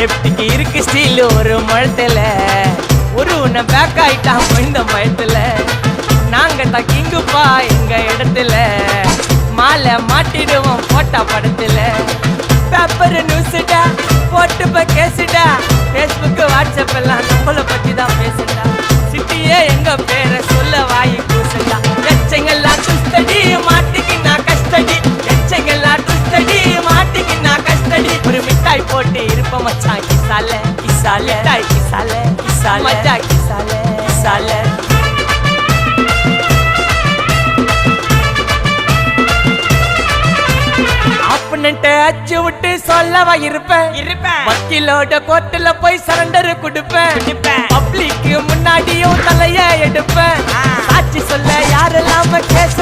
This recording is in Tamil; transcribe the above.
லெப்டுக்கு இருக்கு ஸ்டீல் ஒரு முழத்துல ஒரு உன்னை பேக் ஆயிட்டான் இந்த மயத்துல நாங்க தான் கிங்குப்பா எங்க இடத்துல மாலை மாட்டிடுவோம் போட்டா படத்துல பேப்பர் நியூஸ்டா போட்டு கேசுடா பேஸ்புக் வாட்ஸ்அப் எல்லாம் நம்மளை பத்தி தான் பேசுடா சிட்டியே எங்க பேரை சொல்ல வாய் கூசுடா எச்சங்கெல்லாம் டுஸ்டடி மாட்டிக்கு நான் கஸ்டடி எச்சங்கெல்லாம் டுஸ்டடி மாட்டிக்கு நான் கஸ்டடி ஒரு மிட்டாய் போட்டு இருப்ப மச்சான் கிசால கிசால மிட்டாய் கிசால கிசால மச்சா கிசால கிசால அச்சு விட்டு சொல்லவா இருப்பேன் வக்கீலோட கோர்ட்டுல போய் சரண்டர் கொடுப்பேன் பப்ளிக்கு முன்னாடியும் தலைய எடுப்பேன் சாட்சி சொல்ல யாரெல்லாம் கேச